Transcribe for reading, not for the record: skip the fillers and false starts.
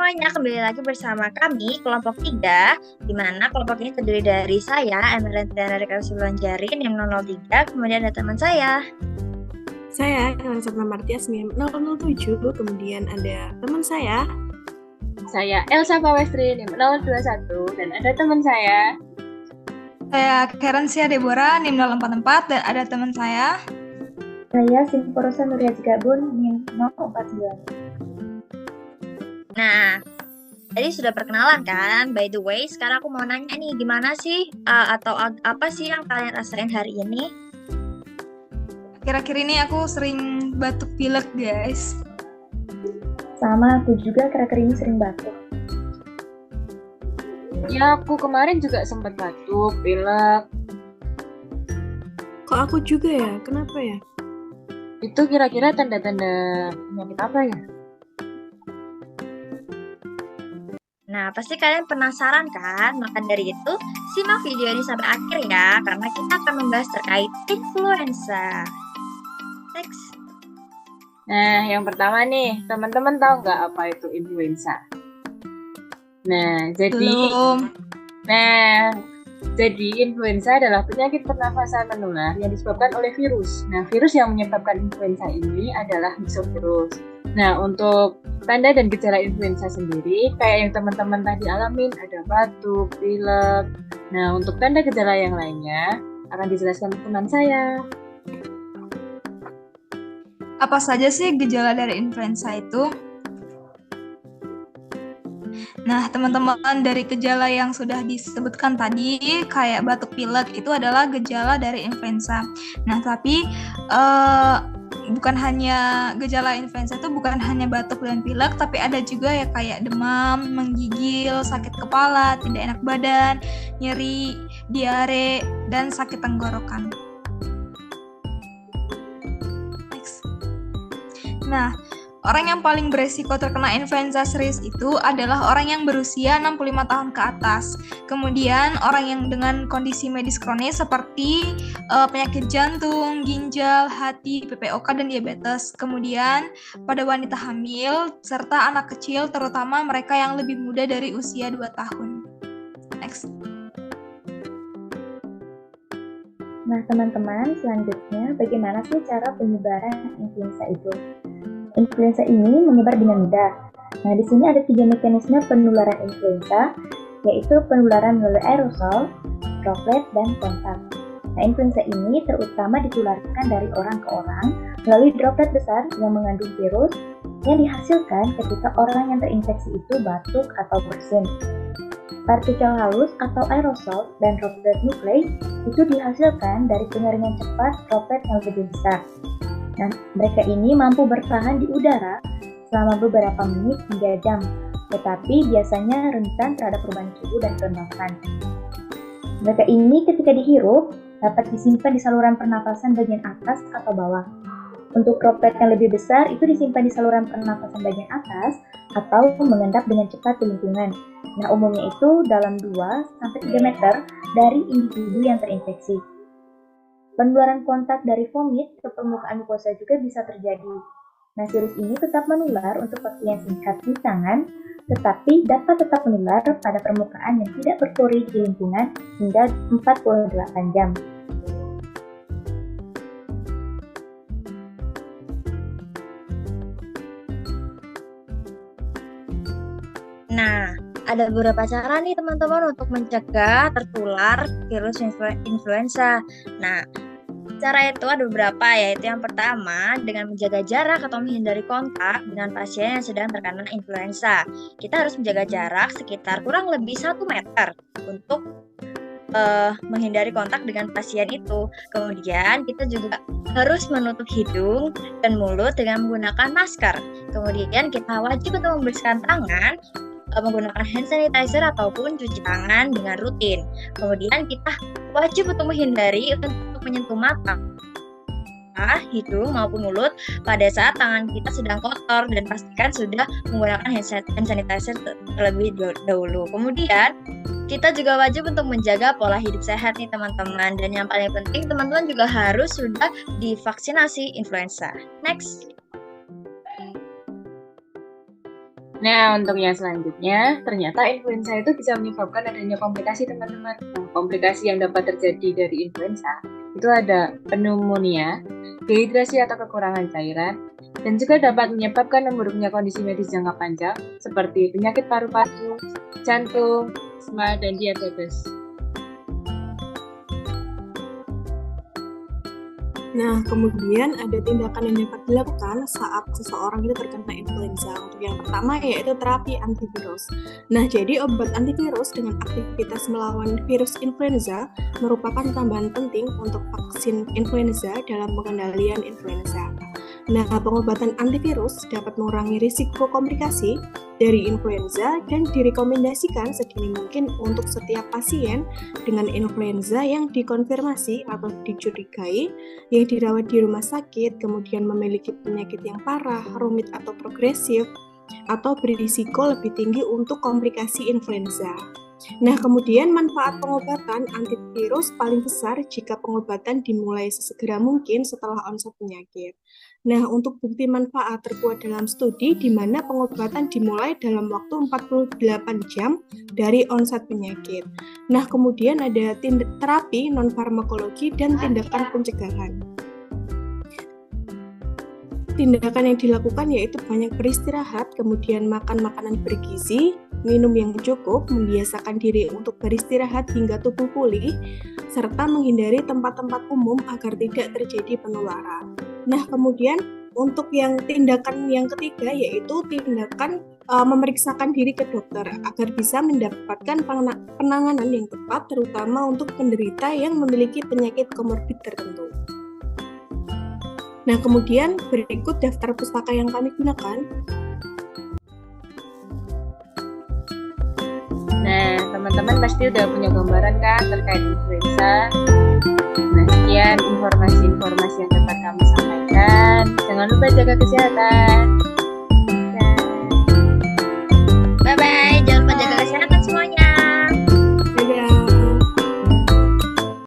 semuanya, kembali lagi bersama kami, kelompok 3, di mana kelompok ini terdiri dari saya, Emerald dan Rika Sulanjari, NIM 003, kemudian ada teman saya. Saya, Elsa Martias, NIM 007, kemudian ada teman saya. Saya Elsa Pawestri, NIM 021, dan ada teman saya. Saya Kerensia Deborah, NIM 044, dan ada teman saya. Saya Simporosa Nuriaji Gabun, NIM 049. Nah, tadi sudah perkenalan kan? By the way, sekarang aku mau nanya nih, gimana sih apa sih yang kalian rasain hari ini? Akhir-akhir ini aku sering batuk pilek, guys. Sama, aku juga akhir-akhir ini sering batuk. Ya, aku kemarin juga sempat batuk, pilek. Kok aku juga ya? Kenapa ya? Itu kira-kira tanda-tanda penyakit apa ya? Nah, pasti kalian penasaran kan? Maka dari itu, simak video ini sampai akhir ya, karena kita akan membahas terkait influenza. Next. Nah, yang pertama nih, teman-teman tahu nggak apa itu influenza? Nah, jadi influenza adalah penyakit pernafasan menular yang disebabkan oleh virus. Nah, virus yang menyebabkan influenza ini adalah myxovirus. Nah, untuk tanda dan gejala influenza sendiri, kayak yang teman-teman tadi alamin, ada batuk, pilek. Nah, untuk tanda gejala yang lainnya, akan dijelaskan teman saya. Apa saja sih gejala dari influenza itu? Nah, teman-teman, dari gejala yang sudah disebutkan tadi, kayak batuk pilek, itu adalah gejala dari influenza. Nah, tapi bukan hanya gejala influenza itu bukan hanya batuk dan pilek, tapi ada juga ya kayak demam, menggigil, sakit kepala, tidak enak badan, nyeri, diare, dan sakit tenggorokan. Next. Nah, orang yang paling beresiko terkena influenza serius itu adalah orang yang berusia 65 tahun ke atas. Kemudian orang yang dengan kondisi medis kronis seperti penyakit jantung, ginjal, hati, PPOK, dan diabetes. Kemudian pada wanita hamil serta anak kecil, terutama mereka yang lebih muda dari usia 2 tahun. Next. Nah, teman-teman, selanjutnya bagaimana sih cara penyebaran influenza itu? Influenza ini menyebar dengan mudah. Nah, di sini ada 3 mekanisme penularan influenza, yaitu penularan melalui aerosol, droplet, dan kontak. Nah, influenza ini terutama ditularkan dari orang ke orang melalui droplet besar yang mengandung virus yang dihasilkan ketika orang yang terinfeksi itu batuk atau bersin. Partikel halus atau aerosol dan droplet nuklei itu dihasilkan dari pengeringan cepat droplet yang lebih besar. Nah, mereka ini mampu bertahan di udara selama beberapa menit hingga jam, tetapi biasanya rentan terhadap perubahan suhu dan kelembapan. Mereka ini ketika dihirup dapat disimpan di saluran pernapasan bagian atas atau bawah. Untuk droplet yang lebih besar itu disimpan di saluran pernapasan bagian atas atau mengendap dengan cepat di lingkungan. Nah, umumnya itu dalam 2-3 meter dari individu yang terinfeksi. Penularan kontak dari vomit ke permukaan mukosa juga bisa terjadi. Nah, virus ini tetap menular untuk waktu yang singkat di tangan, tetapi dapat tetap menular pada permukaan yang tidak berpori di lingkungan hingga 48 jam. Nah, ada beberapa cara nih teman-teman untuk mencegah tertular virus influenza. Nah, cara itu ada beberapa, yaitu yang pertama dengan menjaga jarak atau menghindari kontak dengan pasien yang sedang terkena influenza. Kita harus menjaga jarak sekitar kurang lebih 1 meter untuk menghindari kontak dengan pasien itu. Kemudian kita juga harus menutup hidung dan mulut dengan menggunakan masker. Kemudian kita wajib untuk membersihkan tangan menggunakan hand sanitizer ataupun cuci tangan dengan rutin. Kemudian kita wajib untuk menghindari untuk menyentuh mata, hidung maupun mulut pada saat tangan kita sedang kotor, dan pastikan sudah menggunakan hand sanitizer terlebih dahulu. Kemudian kita juga wajib untuk menjaga pola hidup sehat nih teman-teman, dan yang paling penting teman-teman juga harus sudah divaksinasi influenza. Next. Nah, untuk yang selanjutnya, ternyata influenza itu bisa menyebabkan adanya komplikasi, teman-teman. Nah, komplikasi yang dapat terjadi dari influenza itu ada pneumonia, dehidrasi atau kekurangan cairan, dan juga dapat menyebabkan memburuknya kondisi medis jangka panjang seperti penyakit paru-paru, jantung, asma, dan diabetes. Nah, kemudian ada tindakan yang dapat dilakukan saat seseorang itu terkena influenza. Untuk yang pertama yaitu terapi antivirus. Nah, jadi obat antivirus dengan aktivitas melawan virus influenza merupakan tambahan penting untuk vaksin influenza dalam pengendalian influenza. Nah, pengobatan antivirus dapat mengurangi risiko komplikasi dari influenza dan direkomendasikan sedini mungkin untuk setiap pasien dengan influenza yang dikonfirmasi atau dicurigai, yang dirawat di rumah sakit, kemudian memiliki penyakit yang parah, rumit atau progresif, atau berisiko lebih tinggi untuk komplikasi influenza. Nah, kemudian manfaat pengobatan antivirus paling besar jika pengobatan dimulai sesegera mungkin setelah onset penyakit. Nah, untuk bukti manfaat terkuat dalam studi di mana pengobatan dimulai dalam waktu 48 jam dari onset penyakit. Nah, kemudian ada terapi non-farmakologi dan tindakan pencegahan. Tindakan yang dilakukan yaitu banyak beristirahat, kemudian makan makanan bergizi, minum yang cukup, membiasakan diri untuk beristirahat hingga tubuh pulih, serta menghindari tempat-tempat umum agar tidak terjadi penularan. Nah, kemudian untuk yang tindakan yang ketiga yaitu tindakan memeriksakan diri ke dokter agar bisa mendapatkan penanganan yang tepat, terutama untuk penderita yang memiliki penyakit komorbid tertentu. Nah, kemudian berikut daftar pustaka yang kami gunakan. Nah, teman-teman pasti udah punya gambaran kan terkait influenza. Nah, sekian informasi-informasi yang dapat kami sampaikan. Jangan lupa jaga kesehatan.